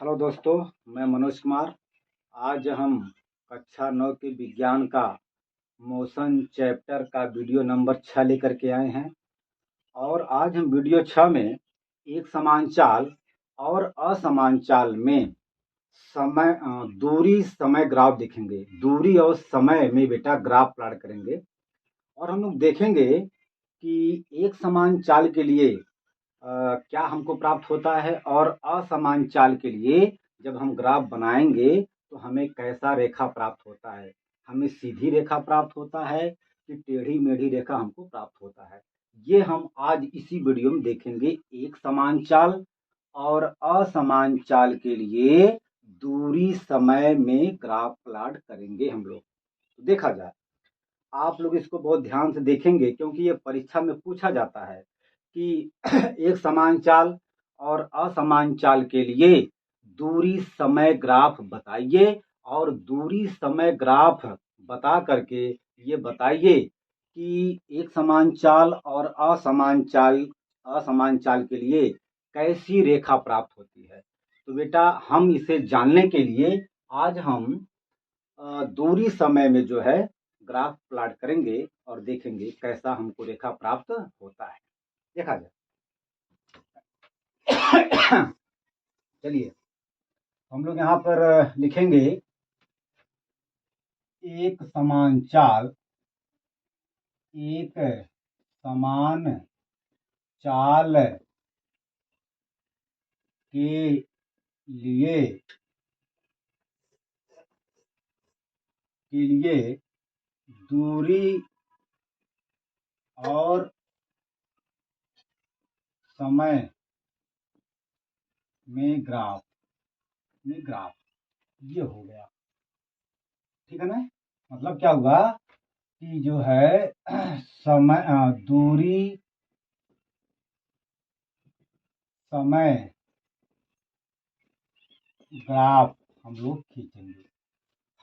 Hello दोस्तों, मैं मनोज कुमार। आज हम कक्षा 9 के विज्ञान का मोशन चैप्टर का वीडियो नंबर 6 लेकर के आए हैं। और आज हम वीडियो 6 में एक समान चाल और असमान चाल में दूरी समय ग्राफ देखेंगे। दूरी और समय में बेटा ग्राफ प्लॉट करेंगे और हम लोग देखेंगे कि एक समान चाल के लिए क्या हमको प्राप्त होता है और असमान चाल के लिए जब हम ग्राफ बनाएंगे तो हमें कैसा रेखा प्राप्त होता है। हमें सीधी रेखा प्राप्त होता है कि टेढ़ी मेढ़ी रेखा हमको प्राप्त होता है। ये हम आज इसी वीडियो में देखेंगे। एक समान चाल और असमान चाल के लिए दूरी समय में ग्राफ प्लॉट करेंगे हम लोग। तो देखा जाए, आप लोग इसको बहुत ध्यान से देखेंगे क्योंकि ये परीक्षा में पूछा जाता है कि एक समान चाल और असमान चाल के लिए दूरी समय ग्राफ बताइए और दूरी समय ग्राफ बता करके ये बताइए कि एक समान चाल और असमान चाल के लिए कैसी रेखा प्राप्त होती है। तो बेटा, हम इसे जानने के लिए आज हम दूरी समय में जो है ग्राफ प्लॉट करेंगे और देखेंगे कैसा हमको रेखा प्राप्त होता है। देखा जाए, चलिए हम लोग यहाँ पर लिखेंगे एक समान चाल, एक समान चाल के लिए दूरी और समय में ग्राफ ये हो गया। ठीक है ना? मतलब क्या हुआ कि जो है दूरी समय ग्राफ हम लोग खींचेंगे।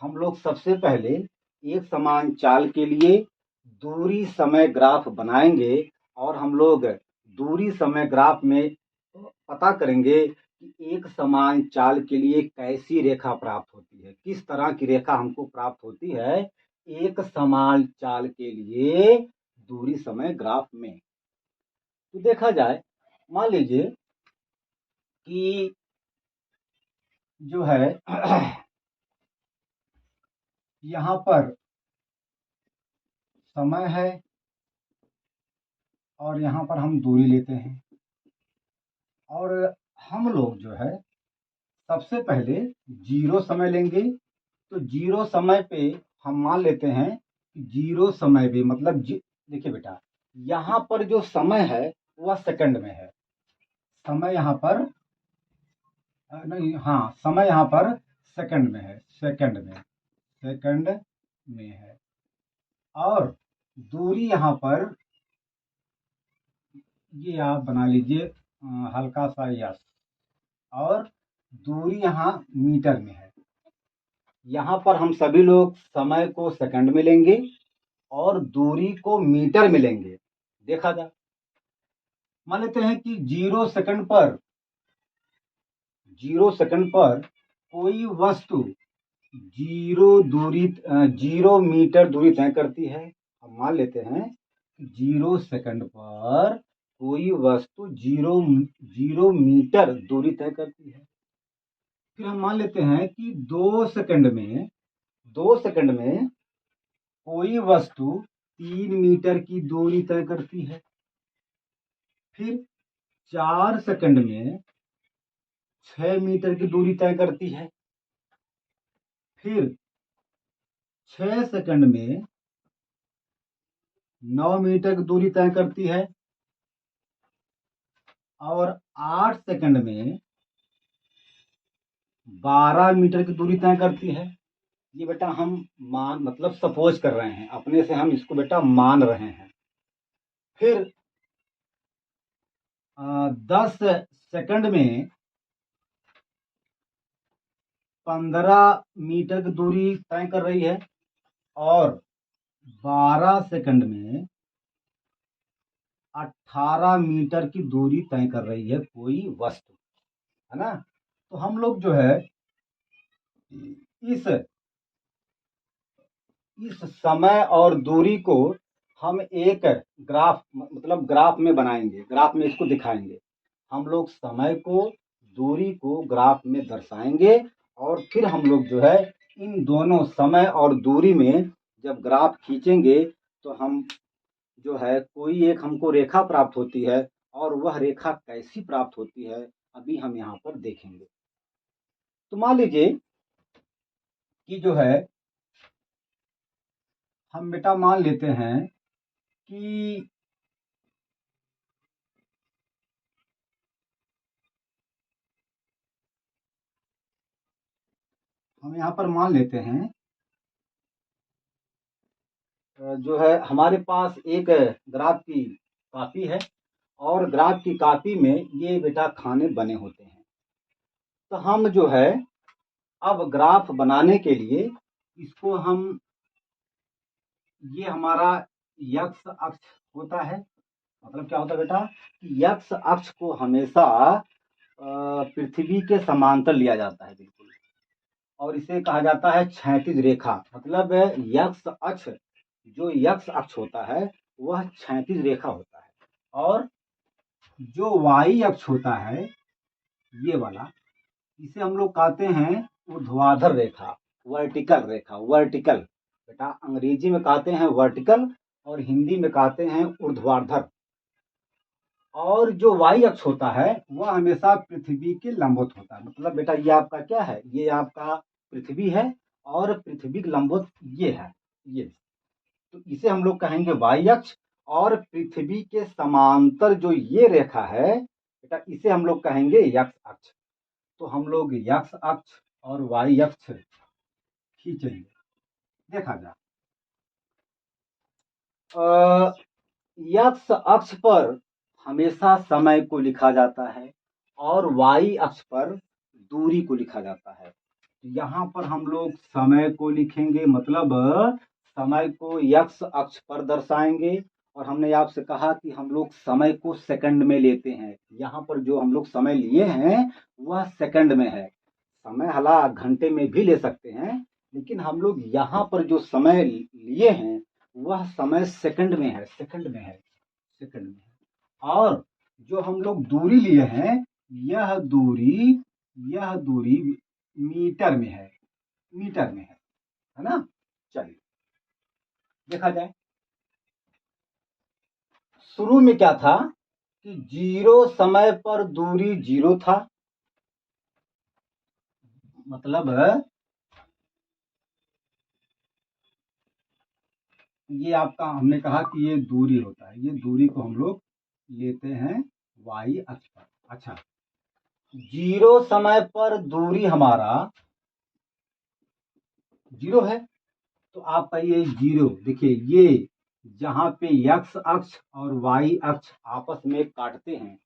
हम लोग सबसे पहले एक समान चाल के लिए दूरी समय ग्राफ बनाएंगे और हम लोग दूरी समय ग्राफ में पता करेंगे कि एक समान चाल के लिए कैसी रेखा प्राप्त होती है, किस तरह की रेखा हमको प्राप्त होती है एक समान चाल के लिए दूरी समय ग्राफ में। तो देखा जाए, मान लीजिए कि जो है यहाँ पर समय है और यहाँ पर हम दूरी लेते हैं और हम लोग जो है सबसे पहले जीरो समय लेंगे। तो जीरो समय पे हम मान लेते हैं कि जीरो समय पे मतलब देखिए बेटा, यहाँ पर जो समय है वह सेकंड में है। समय यहाँ पर नहीं, हाँ, समय यहाँ पर सेकंड में है, सेकंड में है। और दूरी यहाँ पर ये आप बना लीजिए हल्का सा यस। और दूरी यहाँ मीटर में है। यहाँ पर हम सभी लोग समय को सेकंड में लेंगे और दूरी को मीटर में लेंगे। देखा जाए, मान लेते हैं कि जीरो सेकंड पर कोई वस्तु जीरो मीटर दूरी तय करती है। हम मान लेते हैं कि जीरो सेकंड पर कोई वस्तु जीरो मीटर दूरी तय करती है। फिर हम मान लेते हैं कि दो सेकंड में कोई वस्तु 3 मीटर की दूरी तय करती है। फिर 4 सेकंड में 6 मीटर की दूरी तय करती है। फिर 6 सेकंड में 9 मीटर की दूरी तय करती है और 8 सेकंड में 12 मीटर की दूरी तय करती है। ये बेटा हम मतलब सपोज कर रहे हैं, अपने से हम इसको बेटा मान रहे हैं। फिर 10 सेकंड में 15 मीटर की दूरी तय कर रही है और 12 सेकंड में 18 मीटर की दूरी तय कर रही है कोई वस्तु, है ना? तो हम लोग जो है इस इस समय और दूरी को हम एक ग्राफ मतलब ग्राफ में बनाएंगे, ग्राफ में इसको दिखाएंगे। हम लोग समय को, दूरी को ग्राफ में दर्शाएंगे और फिर हम लोग जो है इन दोनों समय और दूरी में जब ग्राफ खींचेंगे तो हम जो है कोई एक हमको रेखा प्राप्त होती है और वह रेखा कैसी प्राप्त होती है अभी हम यहाँ पर देखेंगे। तो मान लीजिए कि जो है हम बेटा मान लेते हैं कि हम यहाँ पर मान लेते हैं जो है हमारे पास एक ग्राफ की कॉपी है और ग्राफ की कॉपी में ये बेटा खाने बने होते हैं। तो हम जो है अब ग्राफ बनाने के लिए इसको हम, ये हमारा यक्स अक्ष होता है। मतलब क्या होता है बेटा कि यक्स अक्ष को हमेशा पृथ्वी के समांतर लिया जाता है बिल्कुल, और इसे कहा जाता है क्षैतिज रेखा। मतलब यक्स अक्ष, जो यक्स अक्ष होता है वह क्षैतिज रेखा होता है, और जो वाई अक्ष होता है ये वाला, इसे हम लोग कहते हैं ऊर्ध्वाधर रेखा, वर्टिकल रेखा। वर्टिकल बेटा अंग्रेजी में कहते हैं वर्टिकल और हिंदी में कहते हैं ऊर्ध्वाधर। और जो वाई अक्ष होता है वह हमेशा पृथ्वी के लंबवत होता है। मतलब बेटा ये आपका क्या है, ये आपका पृथ्वी है और पृथ्वी के लंबवत ये है, ये। तो इसे हम लोग कहेंगे वाई अक्ष, और पृथ्वी के समांतर जो ये रेखा है बेटा इसे हम लोग कहेंगे यक्स अक्ष। तो हम लोग यक्स अक्ष और वाई अक्ष खींचेंगे। देखा जाए यक्स अक्ष पर हमेशा समय को लिखा जाता है और वाई अक्ष पर दूरी को लिखा जाता है। यहाँ पर हम लोग समय को लिखेंगे, मतलब समय को यक्स अक्ष पर दर्शाएंगे। और हमने आपसे कहा कि हम लोग समय को सेकंड में लेते हैं। यहाँ पर जो हम लोग समय लिए हैं वह सेकंड में है। समय हला घंटे में भी ले सकते हैं, लेकिन हम लोग यहाँ पर जो समय लिए हैं वह समय सेकंड में है, सेकंड में है, सेकंड में है। और जो हम लोग दूरी लिए हैं यह दूरी, यह दूरी मीटर में है, मीटर में है ना। चलिए देखा जाए, शुरू में क्या था कि जीरो समय पर दूरी जीरो था। मतलब ये आपका, हमने कहा कि ये दूरी होता है, ये दूरी को हम लोग लेते हैं वाई अक्ष पर। अच्छा, जीरो समय पर दूरी हमारा जीरो है, तो आपका ये जीरो देखिए, ये जहां पे यक्स अक्ष और वाई अक्ष आपस में काटते हैं,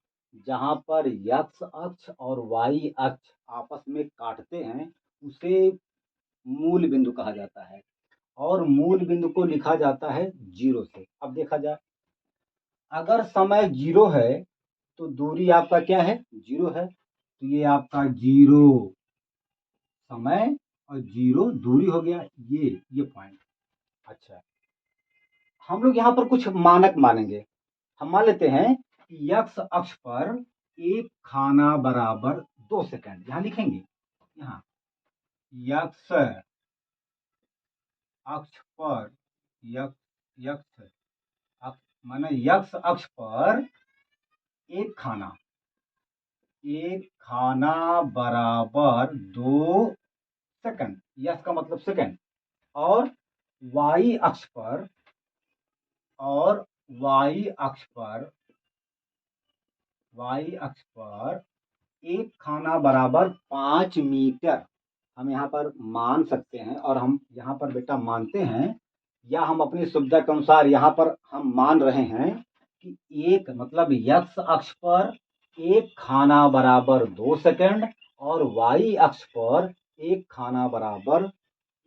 जहां पर यक्स अक्ष और वाई अक्ष आपस में काटते हैं उसे मूल बिंदु कहा जाता है, और मूल बिंदु को लिखा जाता है जीरो से। अब देखा जाए, अगर समय जीरो है तो दूरी आपका क्या है, जीरो है। तो ये आपका जीरो समय और जीरो दूरी हो गया, ये पॉइंट। अच्छा, हम लोग यहाँ पर कुछ मानक मानेंगे। हम मान लेते हैं कि यक्स अक्ष पर एक खाना बराबर 2 सेकंड, यहाँ लिखेंगे। यहाँ यक्स अक्ष पर, यक्स यक्स अक्ष माने यक्स अक्ष पर एक खाना, एक खाना बराबर 2 सेकंड, यक्स का मतलब सेकंड। और वाई अक्ष पर, और वाई अक्ष पर, वाई अक्ष पर एक खाना बराबर 5 मीटर हम यहाँ पर मान सकते हैं। और हम यहाँ पर बेटा मानते हैं, या हम अपनी सुविधा के अनुसार यहाँ पर हम मान रहे हैं कि एक मतलब यक्स अक्ष पर एक खाना बराबर 2 सेकंड और वाई अक्ष पर एक खाना बराबर,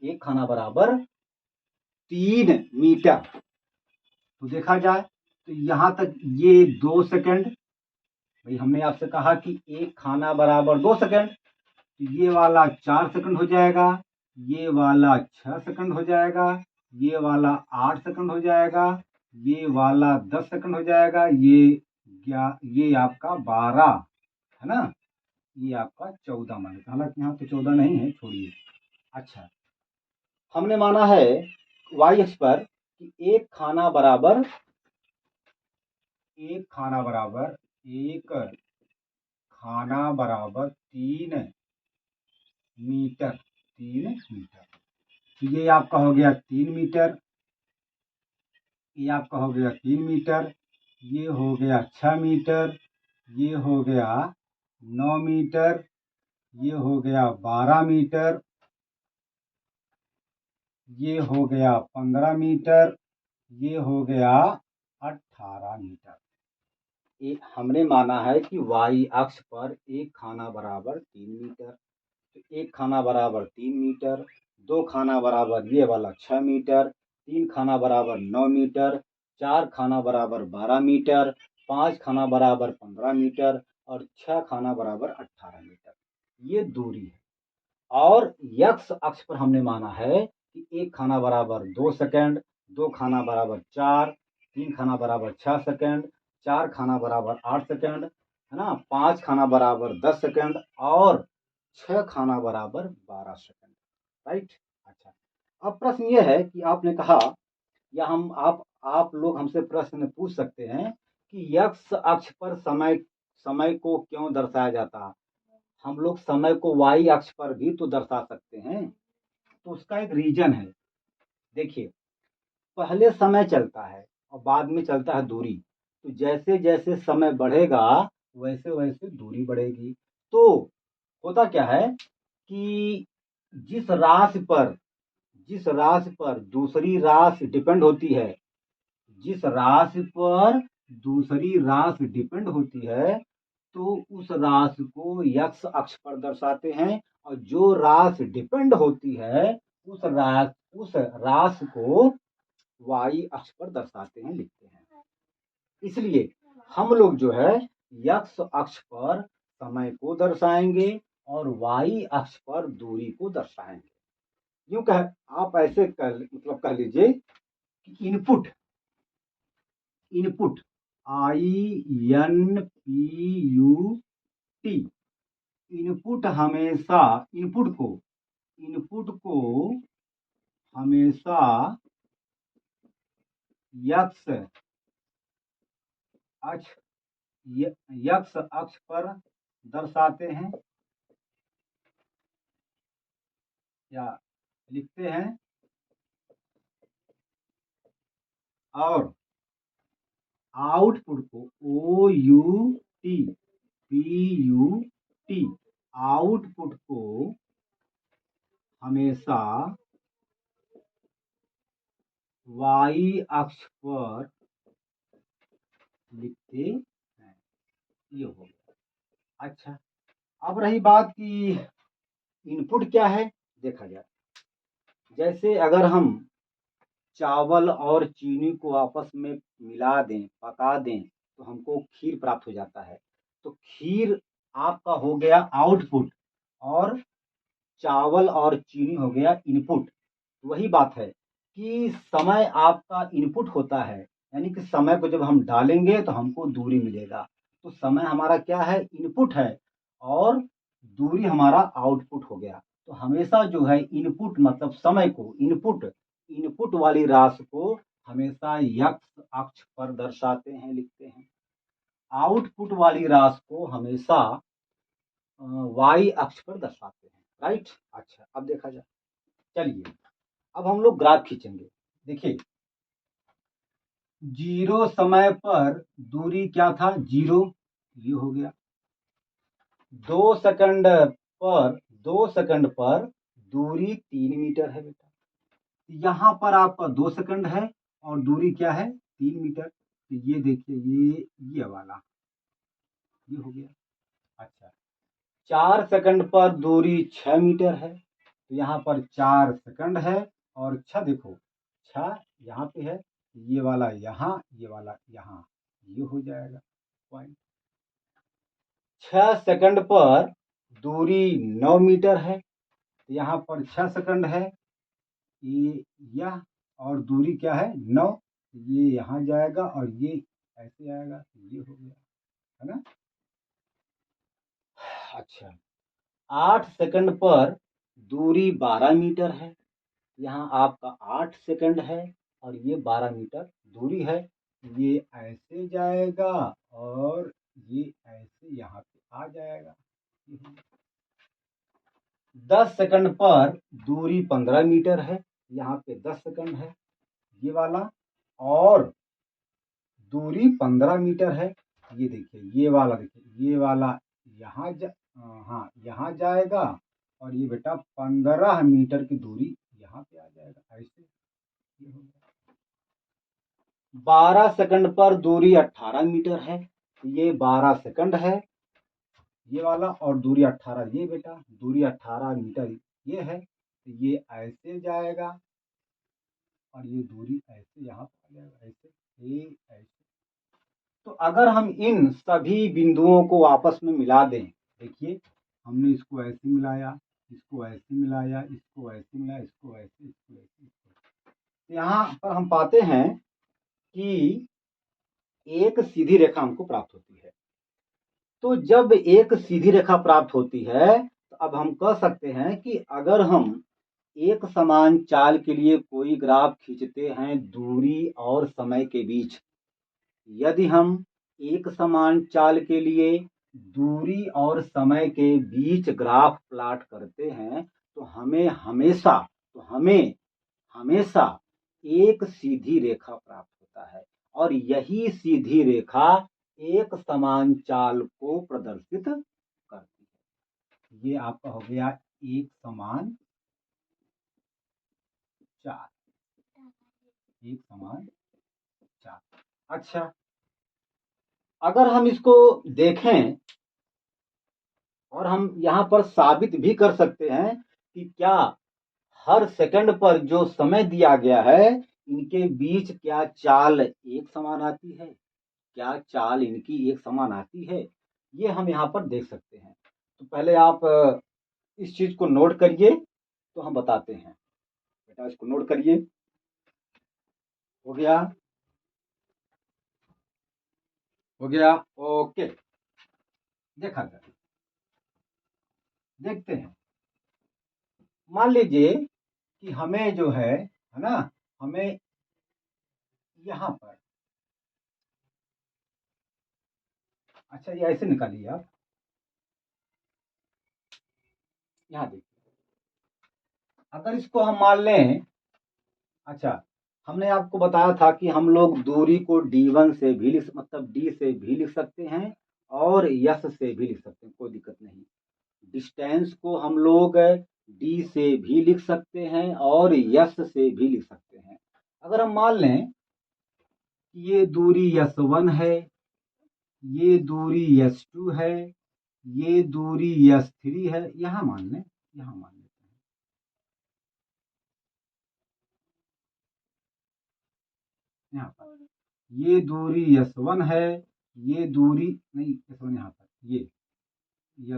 एक खाना बराबर 3 मीटर। तो देखा जाए तो यहाँ तक ये 2 सेकंड, भाई हमने आपसे कहा कि एक खाना बराबर 2 सेकंड, तो ये वाला 4 सेकंड हो जाएगा, ये वाला 6 सेकंड हो जाएगा, ये वाला 8 सेकंड हो जाएगा, ये वाला 10 सेकंड हो जाएगा, ये आपका 12 है ना, ये आपका 14 मान लेते हैं। हालांकि यहाँ तो 14 नहीं है, छोड़िए। अच्छा, हमने माना है वाई अक्ष पर कि एक खाना बराबर एक खाना बराबर 3 मीटर। तो ये आपका हो गया 3 मीटर, ये आपका हो गया 3 मीटर, ये हो गया 6 मीटर, ये हो गया 9 मीटर, ये हो गया 12 मीटर, ये हो गया 15 मीटर, ये हो गया 18 मीटर। हमने माना है कि वाई अक्ष पर एक खाना बराबर 3 मीटर, तो एक खाना बराबर 3 मीटर, दो खाना बराबर ये वाला 6 मीटर, तीन खाना बराबर 9 मीटर, चार खाना बराबर 12 मीटर, पांच खाना बराबर 15 मीटर और छह खाना बराबर 18 मीटर। ये दूरी है। और यक्स अक्ष पर हमने माना है कि एक खाना बराबर 2 सेकंड, दो खाना बराबर 4, तीन खाना बराबर 6 सेकंड, चार खाना बराबर 8 सेकंड, है ना, पांच खाना बराबर 10 सेकंड और छह खाना बराबर 12 सेकंड। राइट। अच्छा, अब प्रश्न यह है कि आपने कहा, या आप लोग हमसे प्रश्न पूछ सकते हैं कि यक्स अक्ष पर समय को क्यों दर्शाया जाता है। हम लोग समय को वाई अक्ष पर भी तो दर्शा सकते हैं। तो उसका एक रीजन है। देखिए, पहले समय चलता है और बाद में चलता है दूरी। तो जैसे जैसे समय बढ़ेगा वैसे वैसे दूरी बढ़ेगी। तो होता क्या है कि जिस राशि पर दूसरी राशि डिपेंड होती है, जिस राशि पर दूसरी राशि डिपेंड होती है, तो उस राशि को यक्स अक्ष पर दर्शाते हैं, और जो राशि डिपेंड होती है उस राशि को वाई अक्ष पर दर्शाते हैं, लिखते हैं। इसलिए हम लोग जो है यक्स अक्ष पर समय को दर्शाएंगे और वाई अक्ष पर दूरी को दर्शाएंगे। यूं कह आप ऐसे कह लीजिए कि इनपुट इनपुट INPUT, इनपुट को हमेशा यक्स अक्ष पर दर्शाते हैं या लिखते हैं, और आउटपुट को OUTPUT, आउटपुट को हमेशा वाई अक्ष पर लिखते हैं। ये हो गया। अच्छा, अब रही बात कि इनपुट क्या है, देखा जाए। जैसे अगर हम चावल और चीनी को आपस में मिला दें, पका दें, तो हमको खीर प्राप्त हो जाता है। तो खीर आपका हो गया आउटपुट और चावल और चीनी हो गया इनपुट। वही बात है कि समय आपका इनपुट होता है, यानी कि समय को जब हम डालेंगे तो हमको दूरी मिलेगा। तो समय हमारा क्या है, इनपुट है, और दूरी हमारा आउटपुट हो गया। तो हमेशा जो है इनपुट मतलब समय को इनपुट वाली राशि को हमेशा यक्स अक्ष पर दर्शाते हैं, लिखते हैं। आउटपुट वाली राशि को हमेशा वाई अक्ष पर दर्शाते हैं। राइट। अच्छा, अब देखा जाए। चलिए, अब हम लोग ग्राफ खींचेंगे। देखिए, जीरो समय पर दूरी क्या था, जीरो, ये हो गया। 2 सेकंड पर दूरी 3 मीटर है बेटा। यहाँ पर आपका 2 सेकंड है और दूरी क्या है, 3 मीटर। तो ये देखिए, ये वाला ये हो गया। अच्छा, 4 सेकंड पर दूरी 6 मीटर है। तो यहाँ पर 4 सेकंड है और 6, देखो 6 यहाँ पे है, ये वाला यहाँ, ये वाला यहाँ, ये हो जाएगा पॉइंट। 6 सेकंड पर दूरी 9 मीटर है, तो यहाँ पर 6 सेकंड है, ये यह, और दूरी क्या है 9, ये यहाँ जाएगा और ये ऐसे आएगा, तो ये हो गया, है ना। अच्छा, 8 सेकंड पर दूरी 12 मीटर है, यहाँ आपका 8 सेकंड है और ये 12 मीटर दूरी है, ये ऐसे जाएगा और ये ऐसे यहाँ पे आ जाएगा। 10 सेकंड पर दूरी 15 मीटर है, यहाँ पे 10 सेकंड है ये वाला, और दूरी 15 मीटर है, ये देखिए ये वाला, देखिए ये वाला यहाँ हाँ यहाँ जाएगा और ये बेटा 15 मीटर की दूरी यहाँ पे आ जाएगा, ऐसे ये हो गया। 12 सेकंड पर दूरी 18 मीटर है, ये 12 सेकंड है ये वाला, और दूरी 18, ये बेटा दूरी 18 मीटर ये है, तो ये ऐसे जाएगा और ये दूरी ऐसे यहाँ पर आ जाएगा, ऐसे ये ऐसे। तो अगर हम इन सभी बिंदुओं को आपस में मिला दें, देखिए हमने इसको ऐसे मिलाया, इसको ऐसे मिलाया, इसको ऐसे मिलाया, इसको ऐसे, इसको ऐसे, तो यहाँ पर हम पाते हैं कि एक सीधी रेखा हमको प्राप्त होती है। तो जब एक सीधी रेखा प्राप्त होती है, तो अब हम कह सकते हैं कि अगर हम एक समान चाल के लिए कोई ग्राफ खींचते हैं दूरी और समय के बीच, यदि हम एक समान चाल के लिए दूरी और समय के बीच ग्राफ प्लॉट करते हैं, तो हमें हमेशा एक सीधी रेखा प्राप्त होता है, और यही सीधी रेखा एक समान चाल को प्रदर्शित करती है। ये आपका हो गया एक समान चाल, एक समान चाल। अच्छा, अगर हम इसको देखें और हम यहाँ पर साबित भी कर सकते हैं कि क्या हर सेकंड पर जो समय दिया गया है, इनके बीच क्या चाल एक समान आती है, क्या चाल इनकी एक समान आती है, ये हम यहाँ पर देख सकते हैं। तो पहले आप इस चीज को नोट करिए, तो हम बताते हैं। बेटा इसको नोट करिए, हो गया, हो गया, ओके। देखा जाए, देखते हैं। मान लीजिए कि हमें जो है ना, हमें यहाँ पर, अच्छा ये ऐसे निकालिए आप, यहाँ देखिए, अगर इसको हम मान लें, अच्छा हमने आपको बताया था कि हम लोग दूरी को D1 से भी मतलब D से भी लिख सकते हैं और यस से भी लिख सकते हैं, कोई दिक्कत नहीं। डिस्टेंस को हम लोग D से भी लिख सकते हैं और यस से भी लिख सकते हैं। अगर हम मान लें कि ये दूरी S1 है, ये दूरी S2 है, ये दूरी S3 है, यहाँ मान लें, यहाँ मान लेते हैं, यहाँ पर ये दूरी S1 है, ये दूरी नहीं, S1 यहाँ पर, ये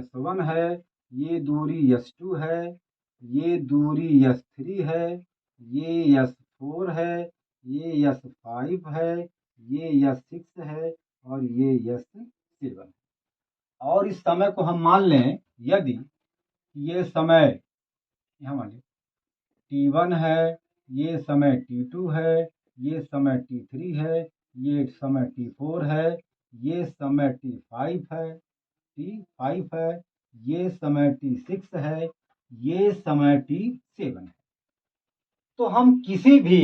S1 है, ये दूरी S2 है, ये दूरी S3 है, ये S4 है, ये S5 है, ये S6 है और ये S7 है। और इस समय को हम मान लें, यदि ये समय यहाँ मान लें T1 है, ये समय T2 है, ये समय T3 है, ये समय T4 है, ये समय T5 है, ये समय T6 है, ये समय T7 है। तो हम किसी भी,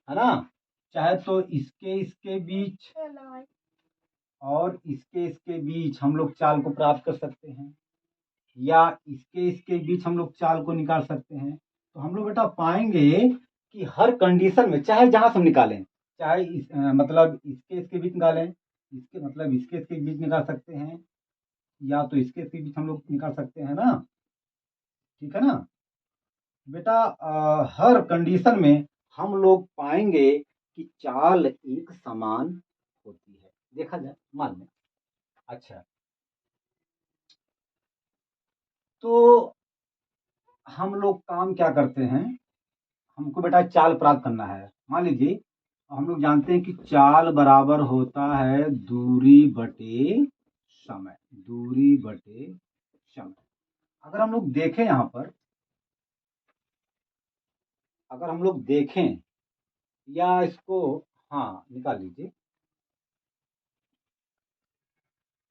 है ना, चाहे तो इसके इसके बीच और इसके इसके बीच हम लोग चाल को प्राप्त कर सकते हैं, या इसके इसके बीच हम लोग चाल को निकाल सकते हैं। तो हम लोग बेटा पाएंगे कि हर कंडीशन में, चाहे जहां से हम निकालें, चाहे मतलब इसके इसके बीच निकालें, इसके मतलब इसके इसके बीच निकाल सकते हैं, या तो इसके इसके बीच हम लोग निकाल सकते हैं ना, ठीक है ना बेटा। हर कंडीशन में हम लोग पाएंगे कि चाल एक समान होती है। देखा जाए, मान लें, अच्छा तो हम लोग काम क्या करते हैं, हमको बेटा चाल प्राप्त करना है। मान लीजिए हम लोग जानते हैं कि चाल बराबर होता है दूरी बटे समय, दूरी बटे समय। अगर हम लोग देखें यहाँ पर, अगर हम लोग देखें या इसको, हाँ निकाल लीजिए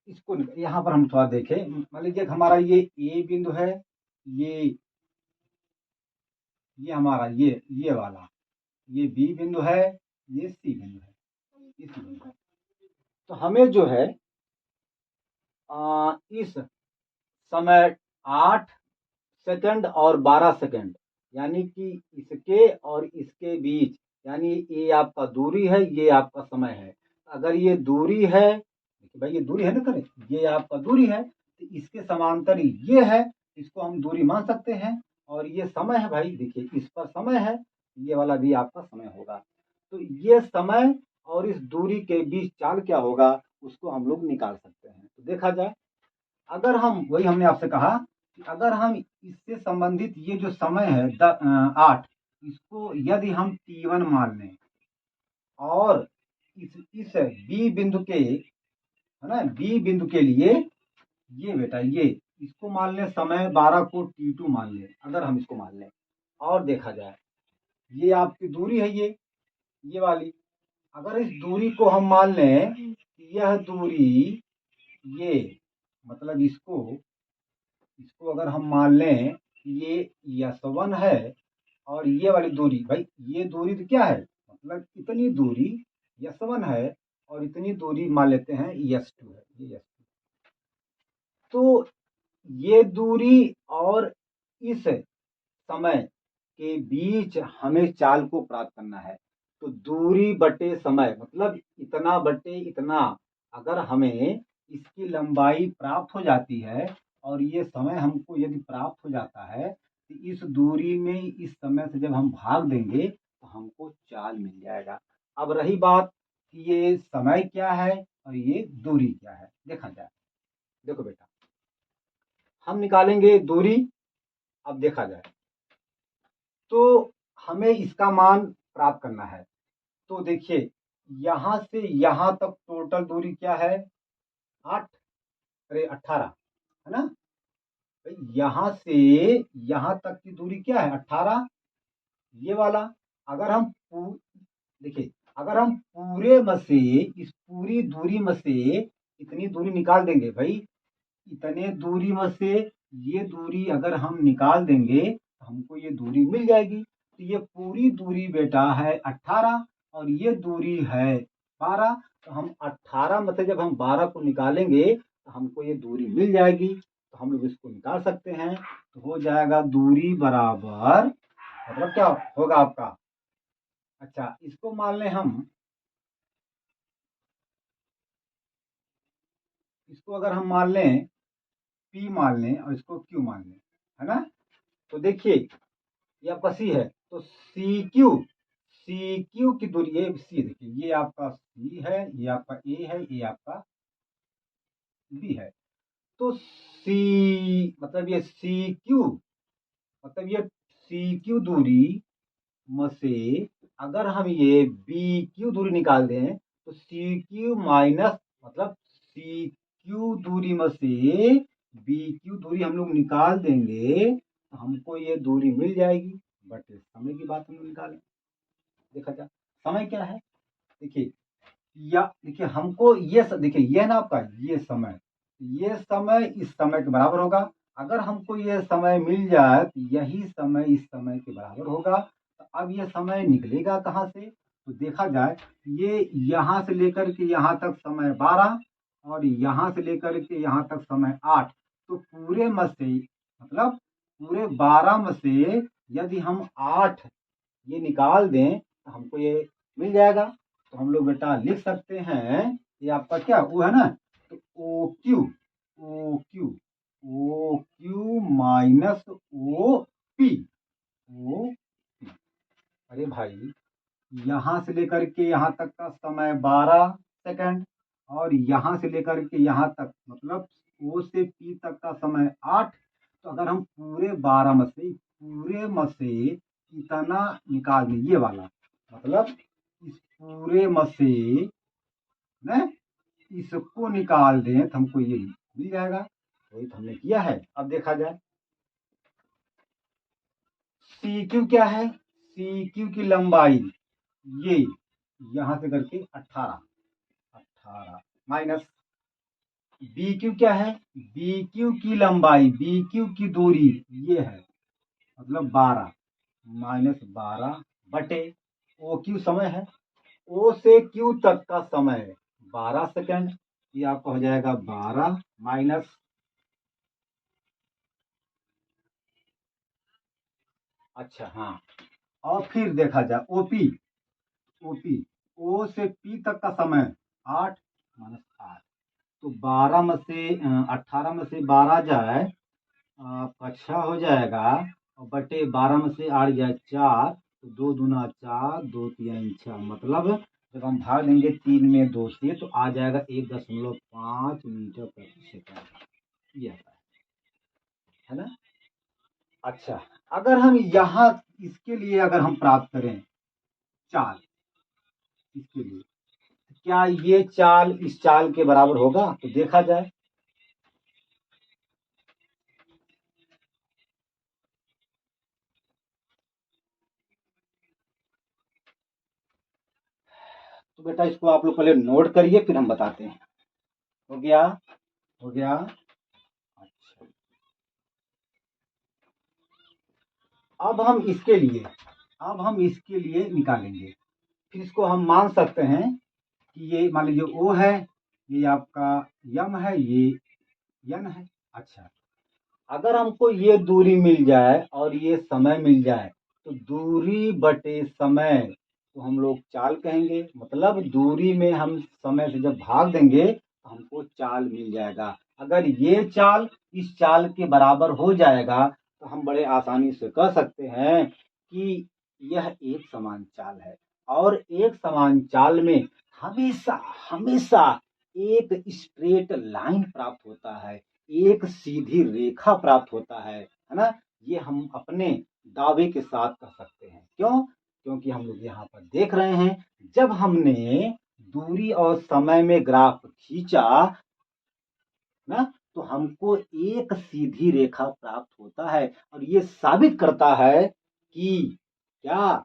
इसको, यहाँ पर हम थोड़ा देखें। मान लीजिए हमारा ये ए बिंदु है, ये ये हमारा ये वाला, ये बी बिंदु है, ये सी बिंदु है, इस बिंदु है। तो हमें जो है इस समय 8 सेकंड और 12 सेकंड, यानी कि इसके और इसके बीच, यानी ये आपका दूरी है, ये आपका समय है। अगर ये दूरी है, देखिए भाई ये दूरी है ना, करें ये आपका दूरी है, तो इसके समांतर ये है, इसको हम दूरी मान सकते हैं। और ये समय है भाई, देखिए इस पर समय है, ये वाला भी आपका समय होगा। तो ये समय और इस दूरी के बीच चाल क्या होगा, उसको हम लोग निकाल सकते हैं। तो देखा जाए, अगर हम, वही हमने आपसे कहा कि अगर हम इससे संबंधित ये जो समय है 8, इसको यदि हम T1 मान लें, और इस बी बिंदु के, है ना, बी बिंदु के लिए ये बेटा ये इसको मान लें समय 12 को T2 मान लें, अगर हम इसको मान लें और देखा जाए, ये आपकी दूरी है, ये वाली। अगर इस दूरी को हम मान लें कि यह दूरी, ये मतलब इसको अगर हम मान लें कि ये S1 है, और ये वाली दूरी, भाई ये दूरी तो क्या है, मतलब इतनी दूरी S1 है, और इतनी दूरी मान लेते हैं S2 है, ये S2। तो ये दूरी और इस समय के बीच हमें चाल को प्राप्त करना है। तो दूरी बटे समय मतलब इतना बटे इतना, अगर हमें इसकी लंबाई प्राप्त हो जाती है और ये समय हमको यदि प्राप्त हो जाता है, तो इस दूरी में इस समय से जब हम भाग देंगे तो हमको चाल मिल जाएगा। अब रही बात कि ये समय क्या है और ये दूरी क्या है, देखा जाए। देखो बेटा, हम निकालेंगे दूरी। अब देखा जाए तो हमें इसका मान प्राप्त करना है। तो देखिए यहां से यहां तक टोटल दूरी क्या है, 8 अरे 18, है ना। यहां से यहां तक की दूरी क्या है, 18, ये वाला। अगर हम देखिए, अगर हम पूरे में से, इस पूरी दूरी में से इतनी दूरी निकाल देंगे भाई, इतने दूरी में से ये दूरी अगर हम निकाल देंगे तो हमको ये दूरी मिल जाएगी। तो ये पूरी दूरी बेटा है 18, और ये दूरी है 12। तो हम 18 में से जब हम 12 को निकालेंगे तो हमको ये दूरी मिल जाएगी। तो हम लोग इसको निकाल सकते हैं। तो हो जाएगा दूरी बराबर, मतलब क्या होगा आपका, अच्छा इसको मान लें हम, इसको अगर हम मान लें P मान लें और इसको Q मान लें, है ना। तो देखिए ये आपका सी है, तो सी क्यू की दूरी, ये सी देखिए, ये आपका सी है, ये आपका ए है, ये आपका बी है। तो सी मतलब ये सी क्यू, मतलब ये सी क्यू दूरी में से अगर हम ये बी क्यू दूरी निकाल दें, तो सी क्यू माइनस, मतलब सी क्यू दूरी में से बी क्यू दूरी हम लोग निकाल देंगे तो हमको ये दूरी मिल जाएगी। बट समय की बात हम लोग निकालें, देखा जाए समय क्या है, देखिए या देखिए हमको ये देखिए ये ना आपका ये समय इस समय के बराबर होगा। अगर हमको ये समय मिल जाए तो यही समय इस समय के बराबर होगा। तो अब ये समय निकलेगा कहाँ से, तो देखा जाए ये यहाँ से लेकर के यहाँ तक समय 12, और यहाँ से लेकर के यहाँ तक समय 8। तो पूरे में से, मतलब पूरे 12 में से यदि हम 8 ये निकाल दें तो हमको ये मिल जाएगा। तो हम लोग बेटा लिख सकते हैं, ये आपका क्या वो है ना, तो O Q minus O P. अरे भाई यहाँ से लेकर के यहाँ तक का समय 12 सेकंड, और यहाँ से लेकर के यहाँ तक मतलब ओ से पी तक का समय 8। तो अगर हम पूरे में से इतना निकाल दें, ये वाला मतलब इस पूरे में से न इसको निकाल दें तो हमको ये मिल जाएगा। वही तो हमने किया है। अब देखा जाए सी क्यू क्या है, सी क्यू की लंबाई ये यहां से करके 18 माइनस बी क्यू क्या है, बी क्यू की लंबाई, बी क्यू की दूरी ये है मतलब 12 माइनस 12 बटे ओ क्यू समय है, ओ से क्यू तक का समय 12 सेकंड। ये आपका हो जाएगा 12 माइनस, अच्छा हाँ, और फिर देखा जाए ओपी, ओपी ओ से पी तक का समय 8 माइनस 8, तो 12 में से 18 में से 12 जाए अच्छा हो जाएगा, और बटे 12 में से 8 जाए 4, तो 2 दूना 4, 2 तीन 6, मतलब जब हम भाग देंगे 3 में 2 से तो आ जाएगा 1.5 मीटर प्रति सेकंड, ये आता है ना। अच्छा, अगर हम यहाँ इसके लिए अगर हम प्राप्त करें चाल, इसके लिए क्या ये चाल इस चाल के बराबर होगा, तो देखा जाए तो बेटा इसको आप लोग पहले नोट करिए फिर हम बताते हैं। हो गया, हो गया। अच्छा, अब हम इसके लिए निकालेंगे, फिर इसको हम मान सकते हैं कि ये मान लीजिए ओ है, ये आपका यम है, ये यन है। अच्छा, अगर हमको ये दूरी मिल जाए और ये समय मिल जाए तो दूरी बटे समय तो हम लोग चाल कहेंगे, मतलब दूरी में हम समय से जब भाग देंगे तो हमको चाल मिल जाएगा। अगर ये चाल इस चाल के बराबर हो जाएगा तो हम बड़े आसानी से कह सकते हैं कि यह एक समान चाल है। और एक समान चाल में हमेशा हमेशा एक स्ट्रेट लाइन प्राप्त होता है, एक सीधी रेखा प्राप्त होता है ना। ये हम अपने दावे के साथ कह सकते हैं। क्यों? क्योंकि हम लोग यहाँ पर देख रहे हैं जब हमने दूरी और समय में ग्राफ खींचा ना तो हमको एक सीधी रेखा प्राप्त होता है, और ये साबित करता है कि क्या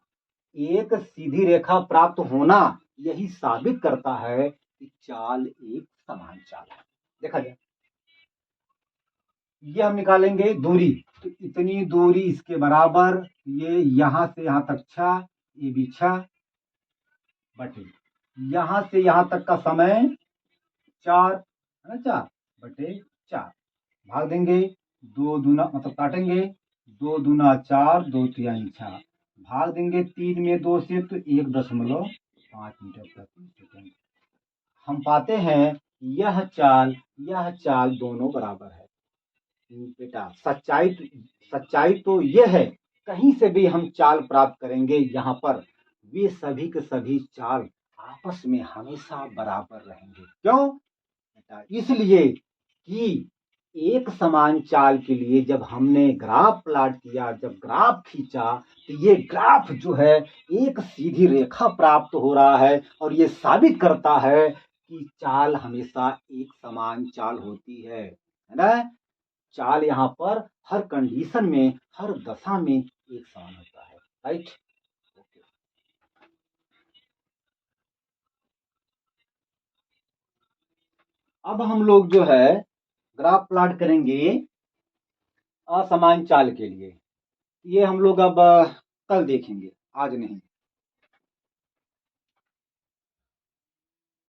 एक सीधी रेखा प्राप्त होना यही साबित करता है कि चाल एक समान चाल है। देखा जाए ये हम निकालेंगे दूरी, तो इतनी दूरी इसके बराबर, ये यहां से यहां तक 6, ये भी 6 बटे यहां से यहां तक का समय 4 है ना, 4 बटे 4 भाग देंगे, 2 दूना मतलब काटेंगे, 2 दूना 4, 2 तिहाई 6 भाग देंगे 3 में 2 से तो 1.5 मीटर प्रति सेकंड। हम पाते हैं यह चाल दोनों बराबर है। बेटा सच्चाई तो यह है, कहीं से भी हम चाल प्राप्त करेंगे यहाँ पर वे सभी के सभी चाल आपस में हमेशा बराबर रहेंगे। क्यों बेटा? इसलिए कि एक समान चाल के लिए जब हमने ग्राफ प्लॉट किया, जब ग्राफ खींचा तो ये ग्राफ जो है एक सीधी रेखा प्राप्त हो रहा है, और ये साबित करता है कि चाल हमेशा एक समान चाल होती है ना। चाल यहाँ पर हर कंडीशन में हर दशा में एक समान होता है। Right, okay. अब हम लोग जो है ग्राफ प्लॉट करेंगे असमान चाल के लिए। ये हम लोग अब कल देखेंगे, आज नहीं।